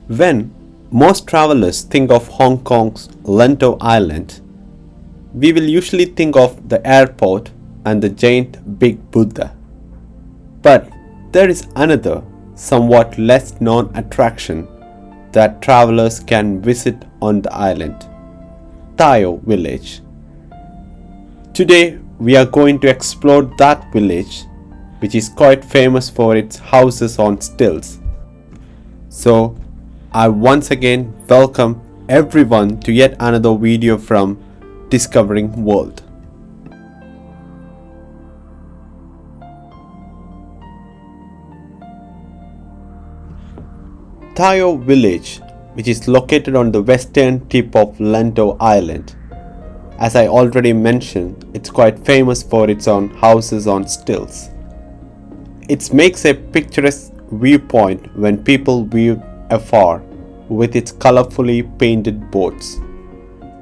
When most travelers think of Hong Kong's Lantau Island, we will usually think of the airport and the giant big Buddha. But there is another, somewhat less known attraction that travelers can visit on the island, Tai O village. Today we are going to explore that village, which is quite famous for its houses on stilts. So I once again welcome everyone to yet another video from Discovering World. Tai O village, which is located on the western tip of Lantau Island. As I already mentioned, it's quite famous for its own houses on stilts. It makes a picturesque viewpoint when people view afar with its colorfully painted boats.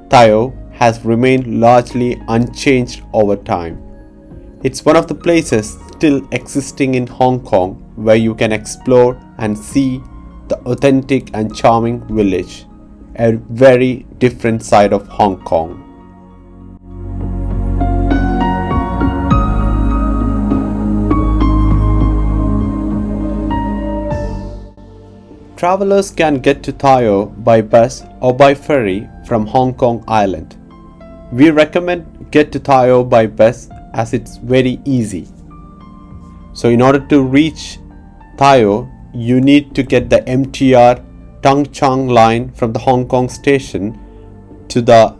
Tai O has remained largely unchanged over time. It's one of the places still existing in Hong Kong where you can explore and see the authentic and charming village, a very different side of Hong Kong. Travelers can get to Tai O by bus or by ferry from Hong Kong Island. We recommend get to Tai O by bus as it's very easy. So in order to reach Tai O, you need to get the MTR Tung Chong line from the Hong Kong station to the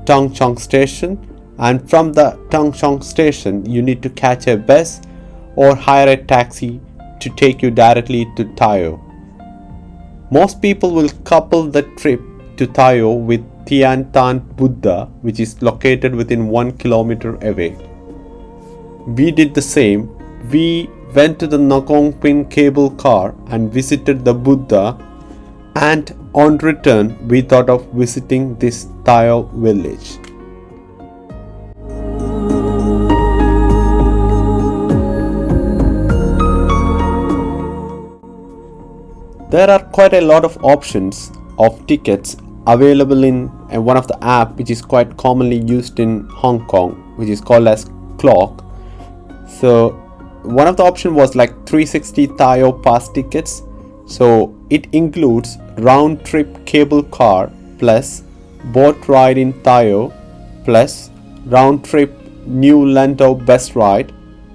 Tung Chong station, and from the Tung Chong station you need to catch a bus or hire a taxi to take you directly to Tai O. Most people will couple the trip to Tai O with Tian Tan Buddha, which is located within 1 kilometer away. We did the same. We went to the Nagong Pin cable car and visited the Buddha, and on return we thought of visiting this Tai O village. There are quite a lot of options of tickets available in one of the app which is quite commonly used in Hong Kong, which is called as Clock. So one of the option was like 360 Tai O pass tickets. So it includes round trip cable car plus boat ride in Tai O plus round trip new Lantau bus ride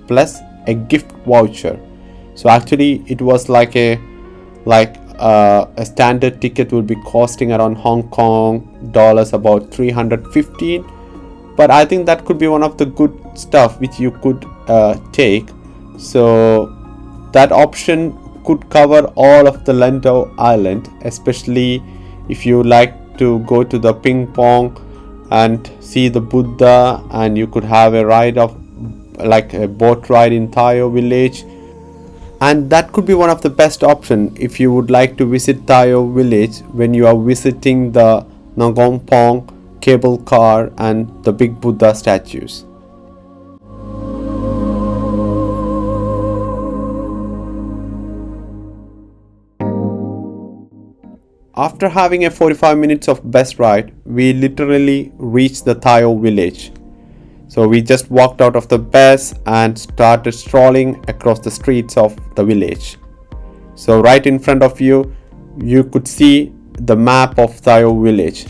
plus a gift voucher. So actually it was like a standard ticket would be costing around Hong Kong dollars about 315, but I think that could be one of the good stuff which you could take. So that option could cover all of the Lantau Island, especially if you like to go to the ping pong and see the Buddha, and you could have a ride of like a boat ride in Tai O village. And that could be one of the best option if you would like to visit Tai O village when you are visiting the Nagong Pong cable car and the big Buddha statues. After having a 45 minutes of bus ride, we literally reached the Tai O village. So we just walked out of the bus and started strolling across the streets of the village. So right in front of you, you could see the map of Tai O village.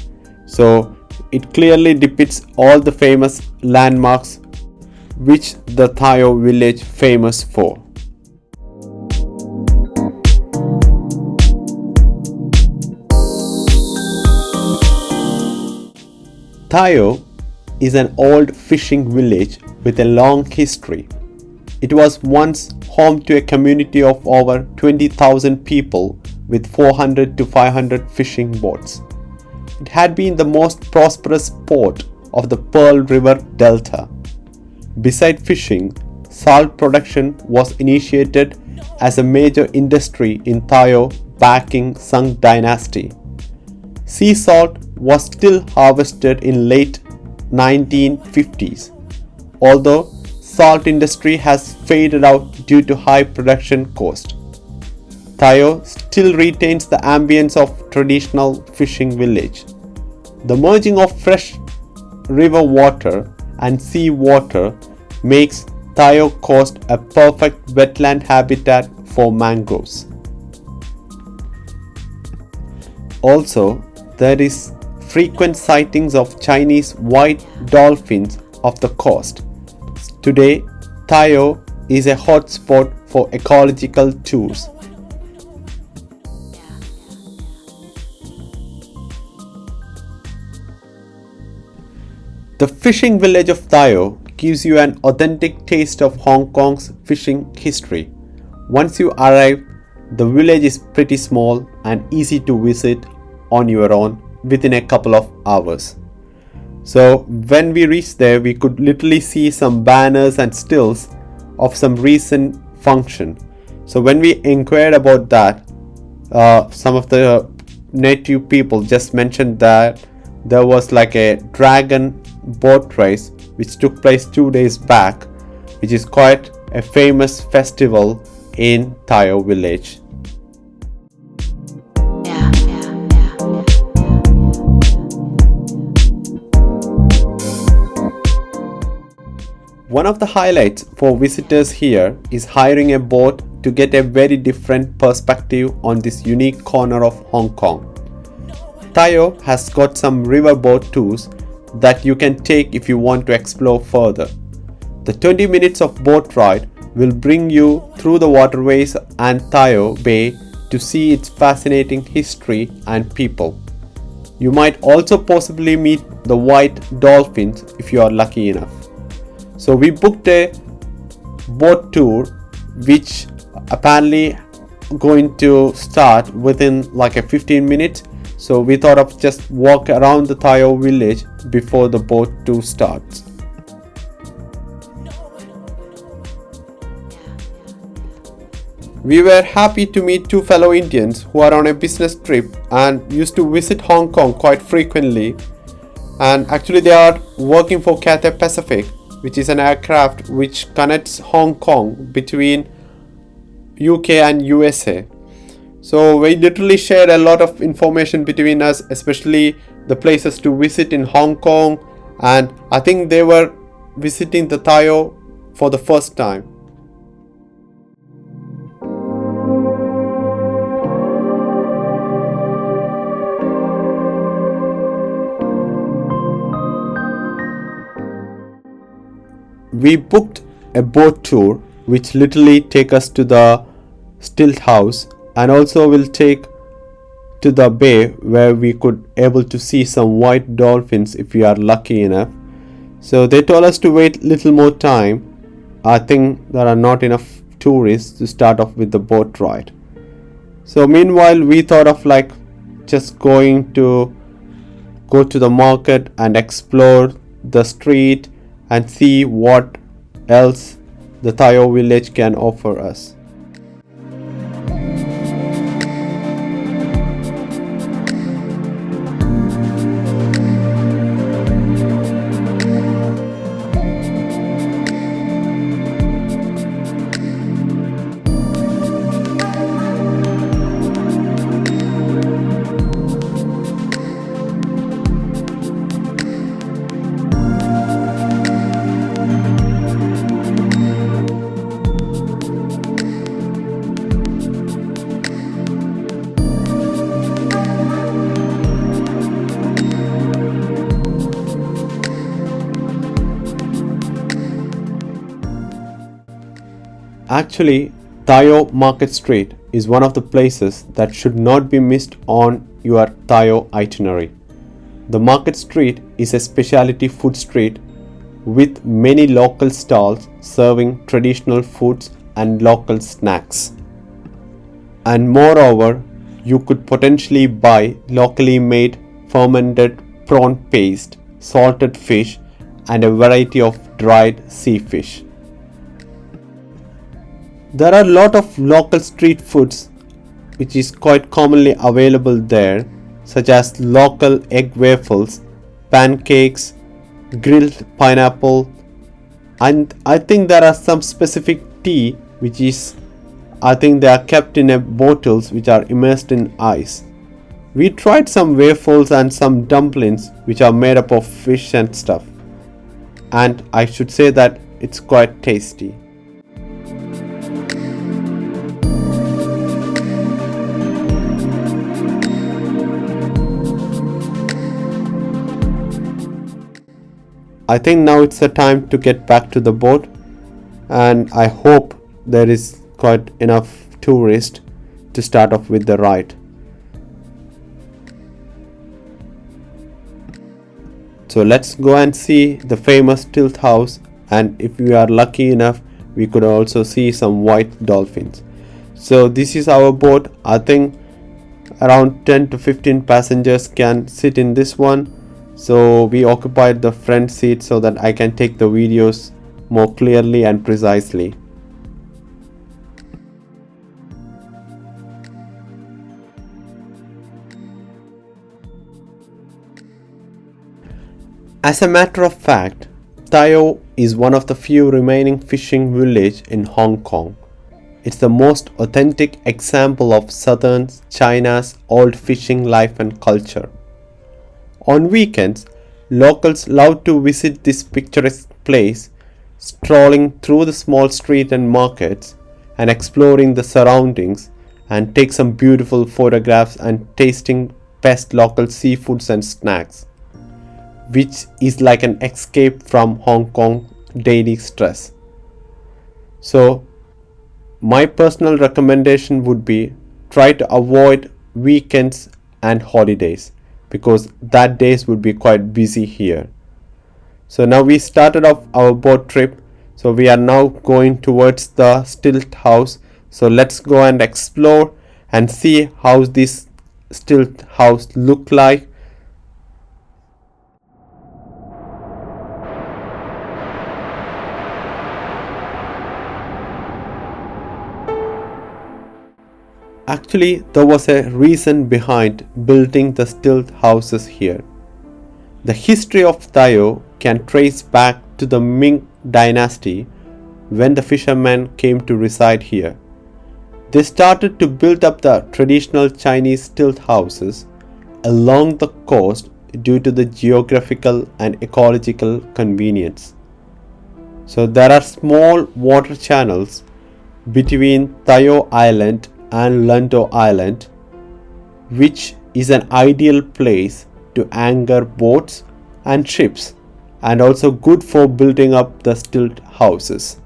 So it clearly depicts all the famous landmarks which the Tai O village famous for. Tai O is an old fishing village with a long history. It was once home to a community of over 20,000 people with 400 to 500 fishing boats. It had been the most prosperous port of the Pearl River Delta. Beside fishing, salt production was initiated as a major industry in Tai O back in Sung Dynasty. Sea salt was still harvested in late 1950s, although salt industry has faded out due to high production cost. Tai O still retains the ambience of traditional fishing village. The merging of fresh river water and sea water makes Tai O coast a perfect wetland habitat for mangroves. Also, there is frequent sightings of Chinese white dolphins off the coast. Today, Tai O is a hotspot for ecological tours. The fishing village of Tai O gives you an authentic taste of Hong Kong's fishing history. Once you arrive, the village is pretty small and easy to visit on your own within a couple of hours. So when we reached there, we could literally see some banners and stills of some recent function. So when we inquired about that, some of the native people just mentioned that there was like a dragon boat race which took place 2 days back, which is quite a famous festival in Tai O village. One of the highlights for visitors here is hiring a boat to get a very different perspective on this unique corner of Hong Kong. Tai O has got some riverboat tours that you can take if you want to explore further. The 20 minutes of boat ride will bring you through the waterways and Tai O Bay to see its fascinating history and people. You might also possibly meet the white dolphins if you are lucky enough. So we booked a boat tour which apparently going to start within like a 15 minutes. So we thought of just walk around the Tai O village before the boat tour starts. We were happy to meet two fellow Indians who are on a business trip and used to visit Hong Kong quite frequently. And actually they are working for Cathay Pacific, which is an aircraft which connects Hong Kong between UK and USA. So we literally shared a lot of information between us, especially the places to visit in Hong Kong, and I think they were visiting the Tai O for the first time. We booked a boat tour which literally take us to the stilt house and also will take to the bay where we could able to see some white dolphins if we are lucky enough. So they told us to wait little more time. I think there are not enough tourists to start off with the boat ride. So meanwhile we thought of like just go to the market and explore the street and see what else the Tai O village can offer us. Actually, Tai O Market Street is one of the places that should not be missed on your Tai O itinerary. The Market Street is a specialty food street with many local stalls serving traditional foods and local snacks. And moreover, you could potentially buy locally made fermented prawn paste, salted fish, and a variety of dried sea fish. There are a lot of local street foods which is quite commonly available there, such as local egg waffles, pancakes, grilled pineapple, and I think there are some specific tea which is I think they are kept in bottles which are immersed in ice. We tried some waffles and some dumplings which are made up of fish and stuff. And I should say that it's quite tasty. I think now it's the time to get back to the boat, and I hope there is quite enough tourists to start off with the ride. So let's go and see the famous Stilt house, and if we are lucky enough we could also see some white dolphins. So this is our boat. I think around 10 to 15 passengers can sit in this one. So we occupied the front seat so that I can take the videos more clearly and precisely. As a matter of fact, Tai O is one of the few remaining fishing villages in Hong Kong. It's the most authentic example of southern China's old fishing life and culture. On weekends, locals love to visit this picturesque place, strolling through the small streets and markets and exploring the surroundings, and take some beautiful photographs and tasting best local seafoods and snacks, which is like an escape from Hong Kong daily stress. So my personal recommendation would be try to avoid weekends and holidays, because that days would be quite busy here. So now we started off our boat trip. So we are now going towards the Stilt house. So let's go and explore and see how this Stilt house look like. Actually, there was a reason behind building the stilt houses here. The history of Tai O can trace back to the Ming dynasty when the fishermen came to reside here. They started to build up the traditional Chinese stilt houses along the coast due to the geographical and ecological convenience. So there are small water channels between Tai O Island and Lantau Island, which is an ideal place to anchor boats and ships, and also good for building up the stilt houses.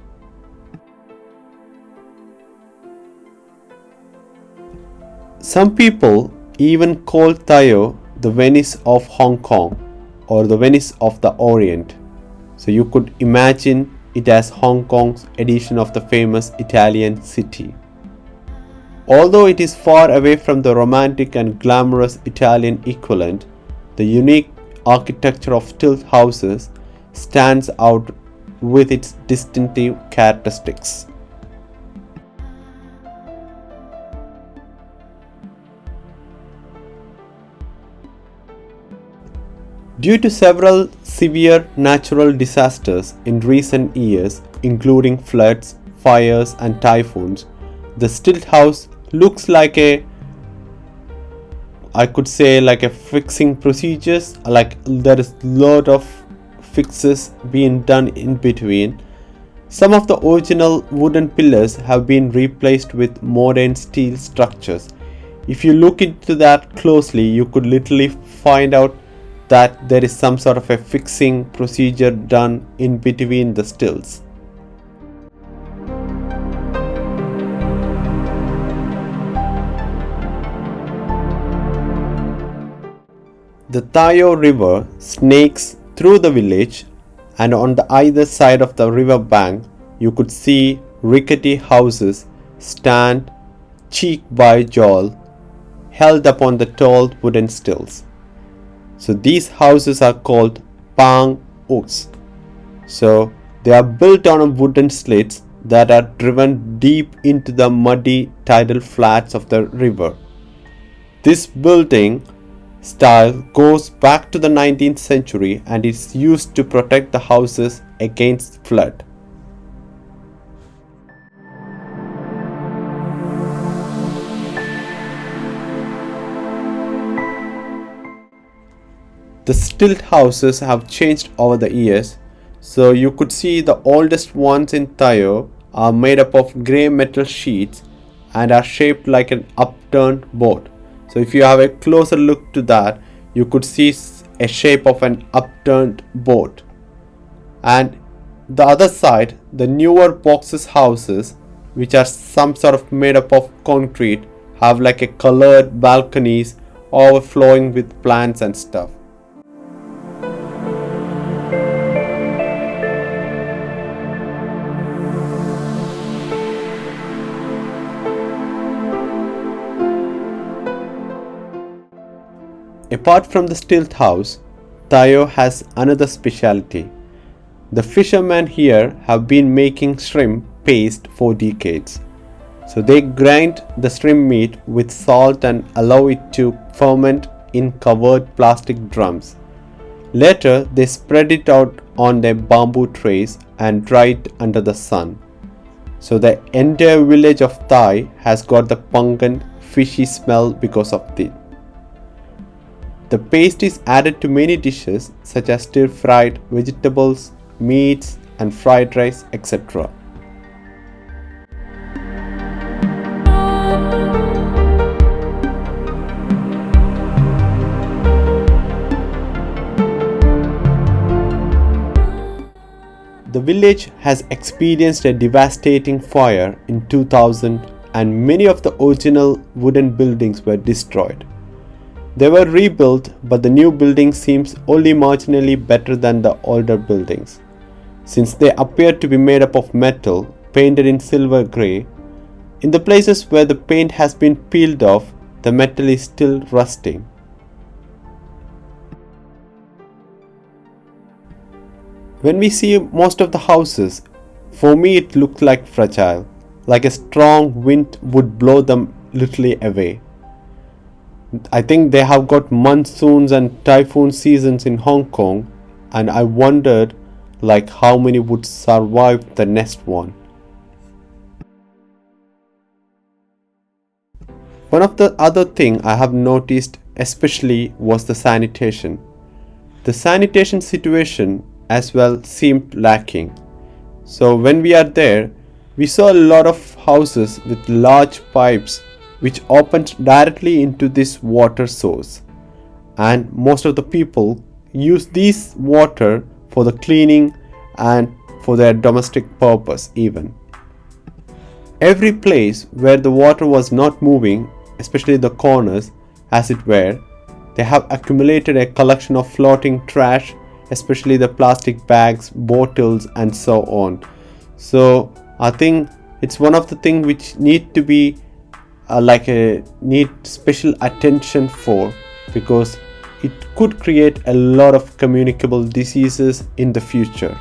Some people even call Tai O the Venice of Hong Kong or the Venice of the Orient. So you could imagine it as Hong Kong's edition of the famous Italian city. Although it is far away from the romantic and glamorous Italian equivalent, the unique architecture of stilt houses stands out with its distinctive characteristics. Due to several severe natural disasters in recent years, including floods, fires and typhoons, the stilt house looks like I could say like a fixing procedures, like there is lot of fixes being done in between. Some of the original wooden pillars have been replaced with modern steel structures. If you look into that closely, you could literally find out that there is some sort of a fixing procedure done in between the stilts. The Tai O River snakes through the village, and on the either side of the river bank you could see rickety houses stand cheek by jowl, held upon the tall wooden stilts. So these houses are called pang oaks. So they are built on wooden slats that are driven deep into the muddy tidal flats of the river. This building style goes back to the 19th century and is used to protect the houses against flood. The stilt houses have changed over the years. So you could see the oldest ones in Tai O are made up of grey metal sheets and are shaped like an upturned boat. So if you have a closer look to that, you could see a shape of an upturned boat. And the other side, the newer boxes houses, which are some sort of made up of concrete, have like a colored balconies overflowing with plants and stuff. Apart from the stilt house, Tai O has another specialty. The fishermen here have been making shrimp paste for decades. So they grind the shrimp meat with salt and allow it to ferment in covered plastic drums. Later, they spread it out on their bamboo trays and dry it under the sun. So the entire village of Tai has got the pungent, fishy smell because of it. The paste is added to many dishes such as stir-fried vegetables, meats and fried rice, etc. The village has experienced a devastating fire in 2000 and many of the original wooden buildings were destroyed. They were rebuilt, but the new building seems only marginally better than the older buildings, since they appear to be made up of metal painted in silver grey. In the places where the paint has been peeled off, the metal is still rusting. When we see most of the houses, for me it looks like fragile, like a strong wind would blow them literally away. I think they have got monsoons and typhoon seasons in Hong Kong, and I wondered like how many would survive the next one. One of the other thing I have noticed especially was the sanitation. The sanitation situation as well seemed lacking. So when we are there, we saw a lot of houses with large pipes which opened directly into this water source, and most of the people use this water for the cleaning and for their domestic purpose even. Every place where the water was not moving, especially the corners as it were, they have accumulated a collection of floating trash, especially the plastic bags, bottles and so on. So I think it's one of the things which need to be need special attention for, because it could create a lot of communicable diseases in the future.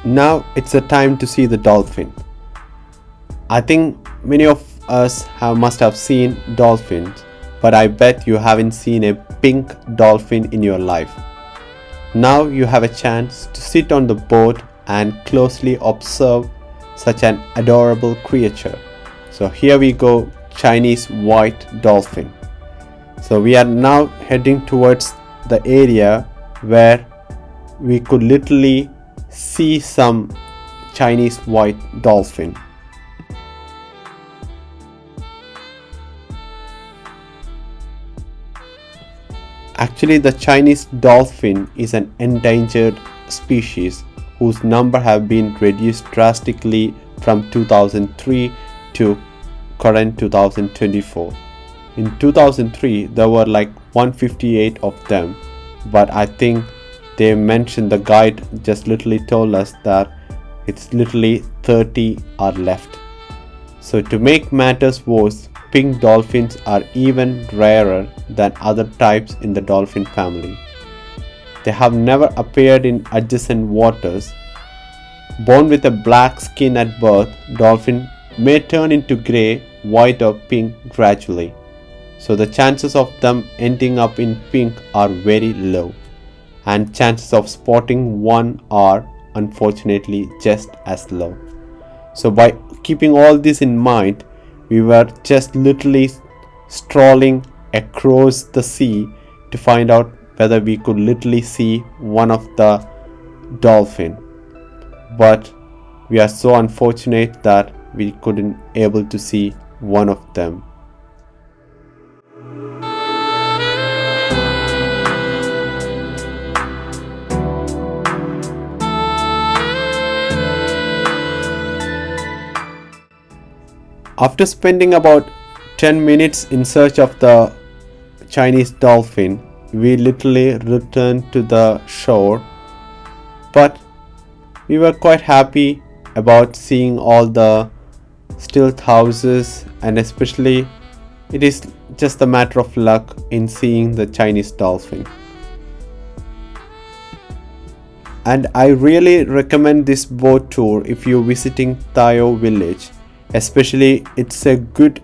Now it's the time to see the dolphin. I think many of us must have seen dolphins, but I bet you haven't seen a pink dolphin in your life. Now you have a chance to sit on the boat and closely observe such an adorable creature. So here we go, Chinese white dolphin. So we are now heading towards the area where we could literally see some Chinese white dolphin. Actually, the Chinese dolphin is an endangered species whose number have been reduced drastically from 2003 to current 2024. In 2003, there were like 158 of them, but I think they mentioned, the guide just literally told us that it's literally 30 are left. So to make matters worse, pink dolphins are even rarer than other types in the dolphin family. They have never appeared in adjacent waters. Born with a black skin at birth, dolphin may turn into grey, white or pink gradually. So the chances of them ending up in pink are very low, and chances of spotting one are unfortunately just as low. So by keeping all this in mind, we were just literally strolling across the sea to find out whether we could literally see one of the dolphin. But we are so unfortunate that we couldn't able to see one of them. After spending about 10 minutes in search of the Chinese dolphin, we literally returned to the shore, but we were quite happy about seeing all the stilt houses, and especially it is just a matter of luck in seeing the Chinese dolphin. And I really recommend this boat tour if you're visiting Tai O village. Especially it's a good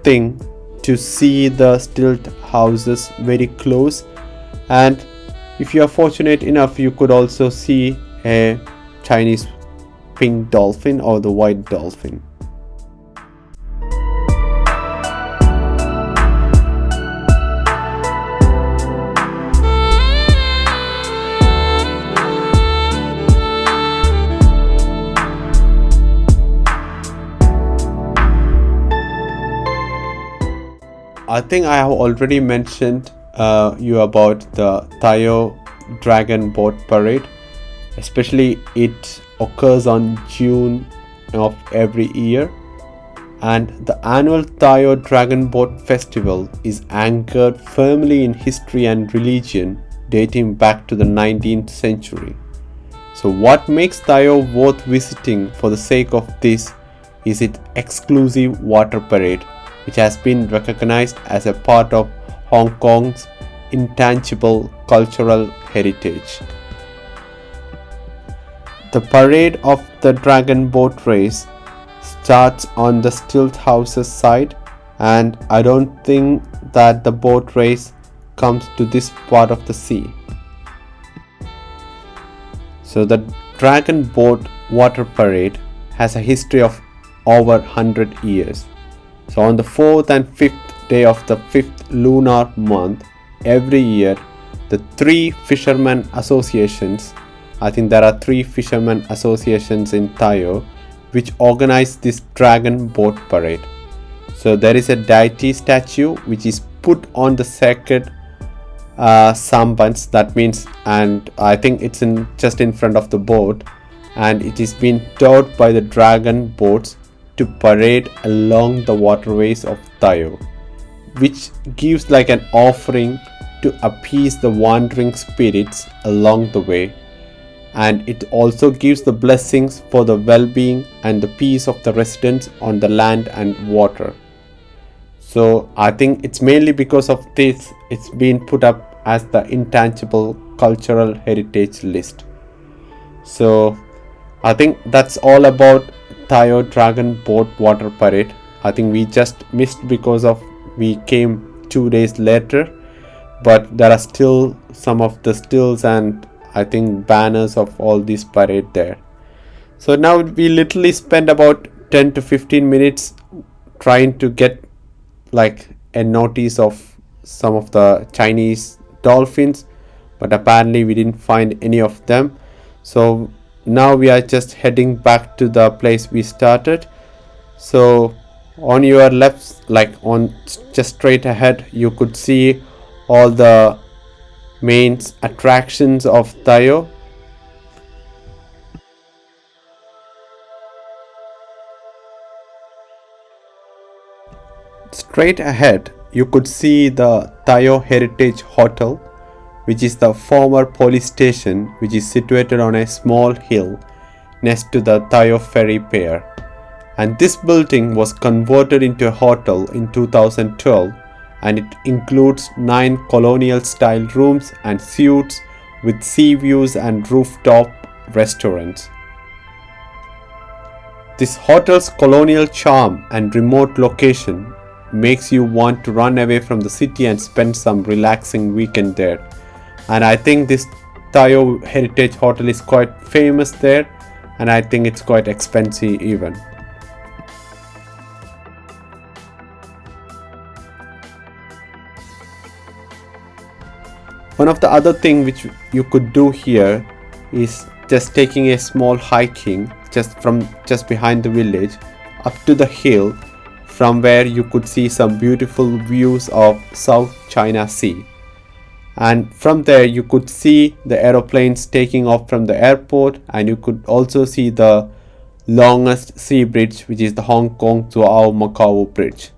thing to see the stilt houses very close, and if you are fortunate enough you could also see a Chinese pink dolphin or the white dolphin. I think I have already mentioned you about the Tai O Dragon Boat Parade. Especially it occurs on June of every year, and the annual Tai O Dragon Boat Festival is anchored firmly in history and religion dating back to the 19th century. So what makes Tai O worth visiting for the sake of this is its exclusive water parade, which has been recognized as a part of Hong Kong's intangible cultural heritage. The parade of the Dragon Boat Race starts on the Stilt Houses side, and I don't think that the boat race comes to this part of the sea. So the Dragon Boat Water Parade has a history of over 100 years. So on the 4th and 5th day of the 5th lunar month every year, the three fishermen associations, I think there are 3 fishermen associations in Tai O, which organize this dragon boat parade. So there is a deity statue which is put on the sacred sambans, that means, and I think it's just in front of the boat, and it is being towed by the dragon boats to parade along the waterways of Tai O, which gives like an offering to appease the wandering spirits along the way, and it also gives the blessings for the well-being and the peace of the residents on the land and water. So I think it's mainly because of this it's been put up as the intangible cultural heritage list. So I think that's all about Tai O Dragon Boat Water Parade. I think we just missed because of we came 2 days later, but there are still some of the stills and I think banners of all this parade there. So now we literally spent about 10 to 15 minutes trying to get like a notice of some of the Chinese dolphins, but apparently we didn't find any of them. So now we are just heading back to the place we started. So on your left, like on just straight ahead, you could see all the main attractions of Tai O. Straight ahead you could see the Tai O Heritage Hotel, which is the former police station, which is situated on a small hill next to the Tai O Ferry Pier. And this building was converted into a hotel in 2012, and it includes 9 colonial style rooms and suites with sea views and rooftop restaurants. This hotel's colonial charm and remote location makes you want to run away from the city and spend some relaxing weekend there. And I think this Tai O Heritage Hotel is quite famous there, and I think it's quite expensive even. One of the other thing which you could do here is just taking a small hiking just behind the village up to the hill, from where you could see some beautiful views of South China Sea. And from there you could see the aeroplanes taking off from the airport, and you could also see the longest sea bridge, which is the Hong Kong to Macau bridge.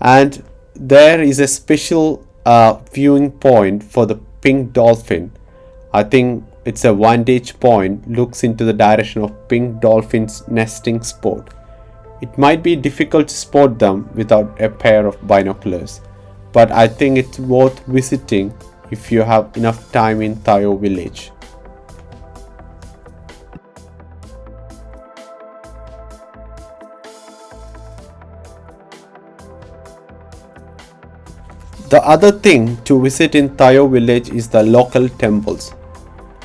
And there is a special viewing point for the pink dolphin. I think it's a vantage point, looks into the direction of pink dolphins nesting spot. It might be difficult to spot them without a pair of binoculars, but I think it's worth visiting if you have enough time in Tai O village. The other thing to visit in Tai O village is the local temples.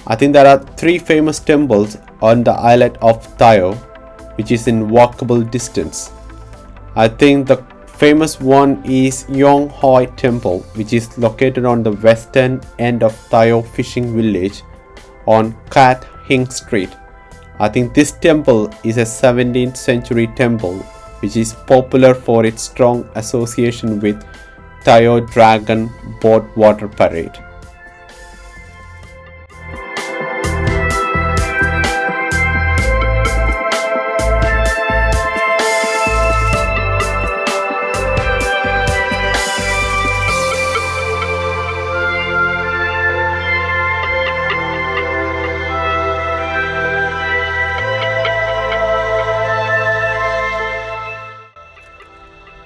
I think there are 3 famous temples on the islet of Tai O, which is in walkable distance. I think the famous one is Yong Hoi Temple, which is located on the western end of Tai O fishing village on Kat Hing Street. I think this temple is a 17th century temple which is popular for its strong association with Tai O Dragon Boat Water Parade.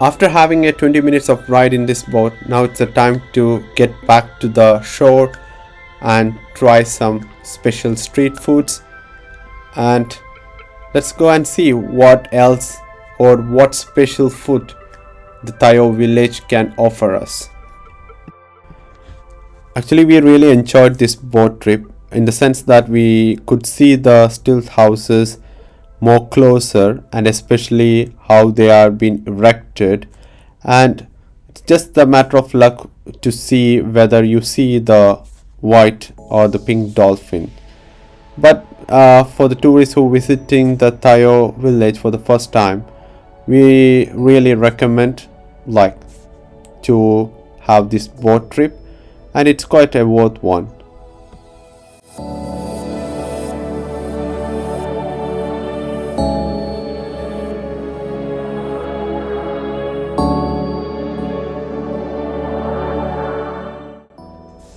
After having a 20 minutes of ride in this boat, now it's the time to get back to the shore and try some special street foods. And let's go and see what else or what special food the Tai O village can offer us. Actually, we really enjoyed this boat trip in the sense that we could see the stilt houses more closer, and especially how they are being erected, and it's just a matter of luck to see whether you see the white or the pink dolphin. But for the tourists who visiting the Tai O village for the first time, we really recommend to have this boat trip, and it's quite a worth one.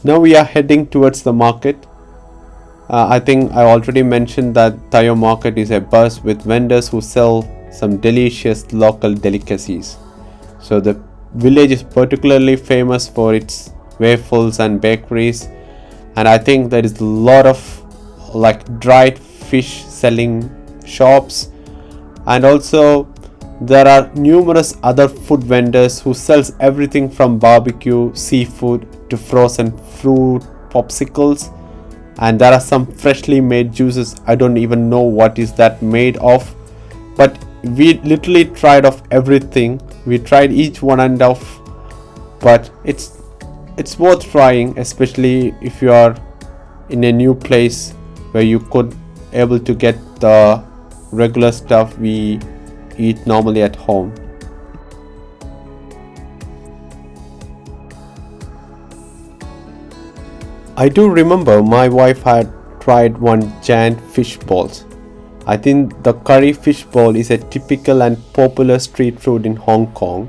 Now we are heading towards the market. I think I already mentioned that Tai O market is a buzz with vendors who sell some delicious local delicacies. So the village is particularly famous for its waffles and bakeries, and I think there is a lot of dried fish selling shops, and also there are numerous other food vendors who sells everything from barbecue, seafood to frozen fruit popsicles, and there are some freshly made juices. I don't even know what is that made of, but we literally tried of everything. We tried each one and off, but it's worth trying, especially if you are in a new place where you could able to get the regular stuff we eat normally at home. I do remember my wife had tried one giant fish balls. I think the curry fish ball is a typical and popular street food in Hong Kong.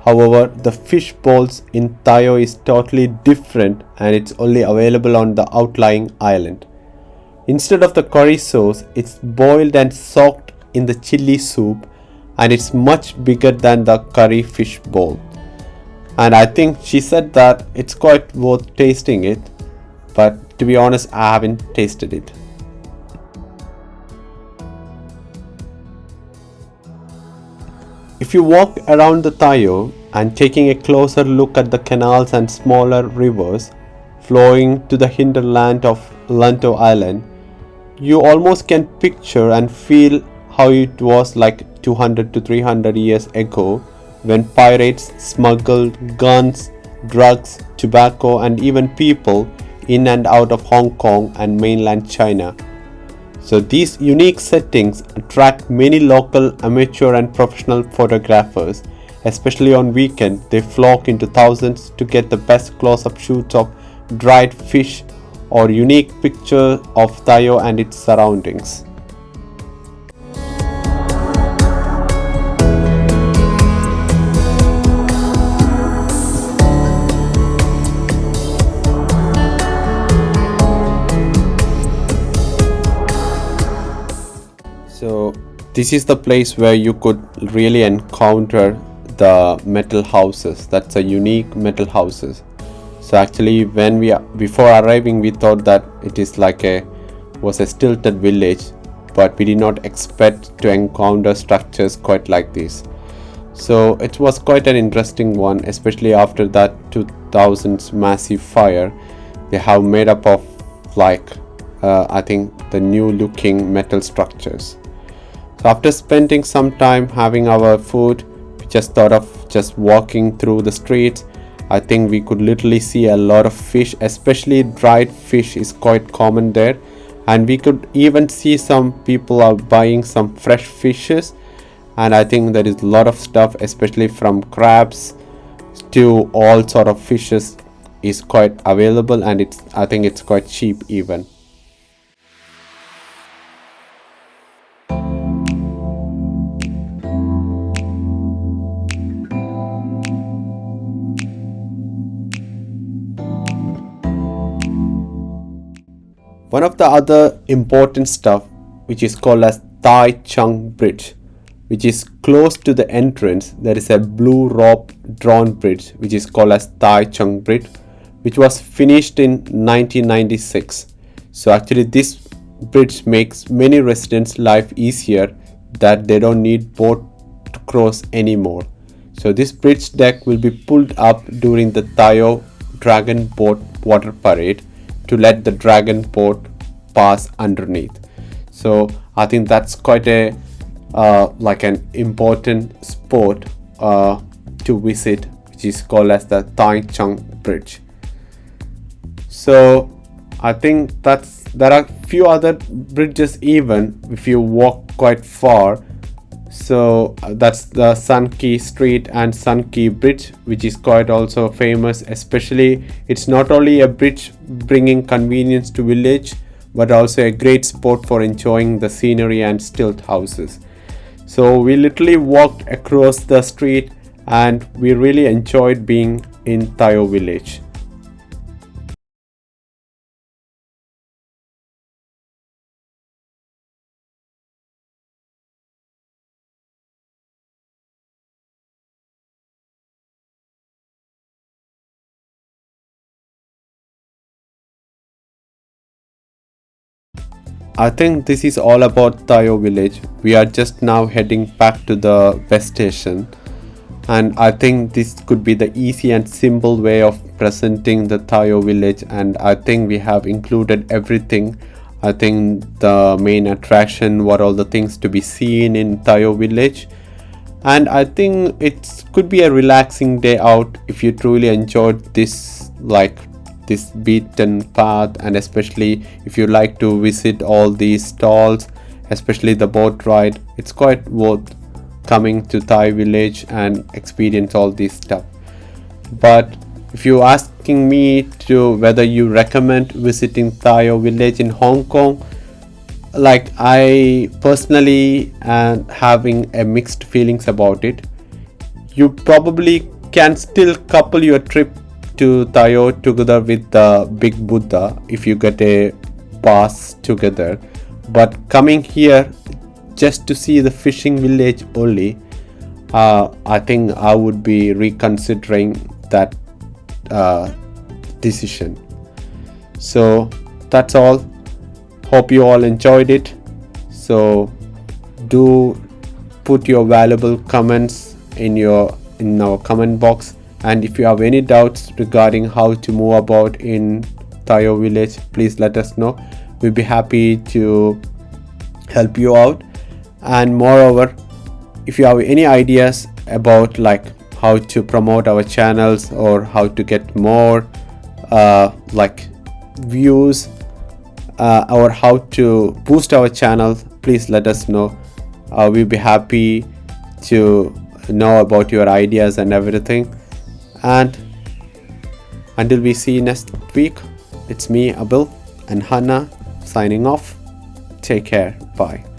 However, the fish balls in Tai O is totally different, and it's only available on the outlying island. Instead of the curry sauce, it's boiled and soaked in the chili soup, and it's much bigger than the curry fish ball. And I think she said that it's quite worth tasting it, but to be honest, I haven't tasted it. If you walk around the Tai O and taking a closer look at the canals and smaller rivers, flowing to the hinterland of Lantau Island, you almost can picture and feel how it was like 200 to 300 years ago when pirates smuggled guns, drugs, tobacco, and even people in and out of Hong Kong and mainland China. So these unique settings attract many local amateur and professional photographers. Especially on weekend, they flock into thousands to get the best close-up shoots of dried fish or unique picture of Tai O and its surroundings. So this is the place where you could really encounter the metal houses. That's a unique metal houses. So actually when before arriving, we thought that it is like was a stilted village, but we did not expect to encounter structures quite like this. So it was quite an interesting one, especially after that 2000s massive fire. They have made up of like I think the new looking metal structures. So after spending some time having our food, we just thought of just walking through the streets. I think we could literally see a lot of fish, especially dried fish is quite common there. And we could even see some people are buying some fresh fishes. And I think there is a lot of stuff, especially from crabs to all sort of fishes is quite available, and I think it's quite cheap even. One of the other important stuff, which is called as Tai Chung Bridge, which is close to the entrance. There is a blue rope drawn bridge, which is called as Tai Chung Bridge, which was finished in 1996. So actually this bridge makes many residents' life easier, that they don't need boat to cross anymore. So this bridge deck will be pulled up during the Tai O Dragon Boat Water Parade to let the dragon boat pass underneath. So I think that's quite a like an important spot to visit, which is called as the Tai Chung Bridge. So I think there are few other bridges even if you walk quite far. So that's the Sun Key Street and Sun Key Bridge, which is quite also famous. Especially it's not only a bridge bringing convenience to village, but also a great spot for enjoying the scenery and stilt houses. So we literally walked across the street and we really enjoyed being in Tai O village. I think this is all about Tai O village. We are just now heading back to the bus station, and I think this could be the easy and simple way of presenting the Tai O village, and I think we have included everything. I think the main attraction, what all the things to be seen in Tai O village, and I think it could be a relaxing day out if you truly enjoyed this this beaten path, and especially if you like to visit all these stalls, especially the boat ride. It's quite worth coming to Tai village and experience all this stuff. But if you're asking me to whether you recommend visiting Tai O village in Hong Kong, like I personally am having a mixed feelings about it. You probably can still couple your trip to Tai O together with the Big Buddha if you get a pass together, but coming here just to see the fishing village only, I think I would be reconsidering that decision. So that's all. Hope you all enjoyed it. So do put your valuable comments in our comment box. And if you have any doubts regarding how to move about in Tai O village, please let us know. We'll be happy to help you out. And moreover, if you have any ideas about like how to promote our channels or how to get more like views or how to boost our channel, please let us know. We'll be happy to know about your ideas and everything. And until we see you next week, it's me, Abil, and Hannah signing off. Take care. Bye.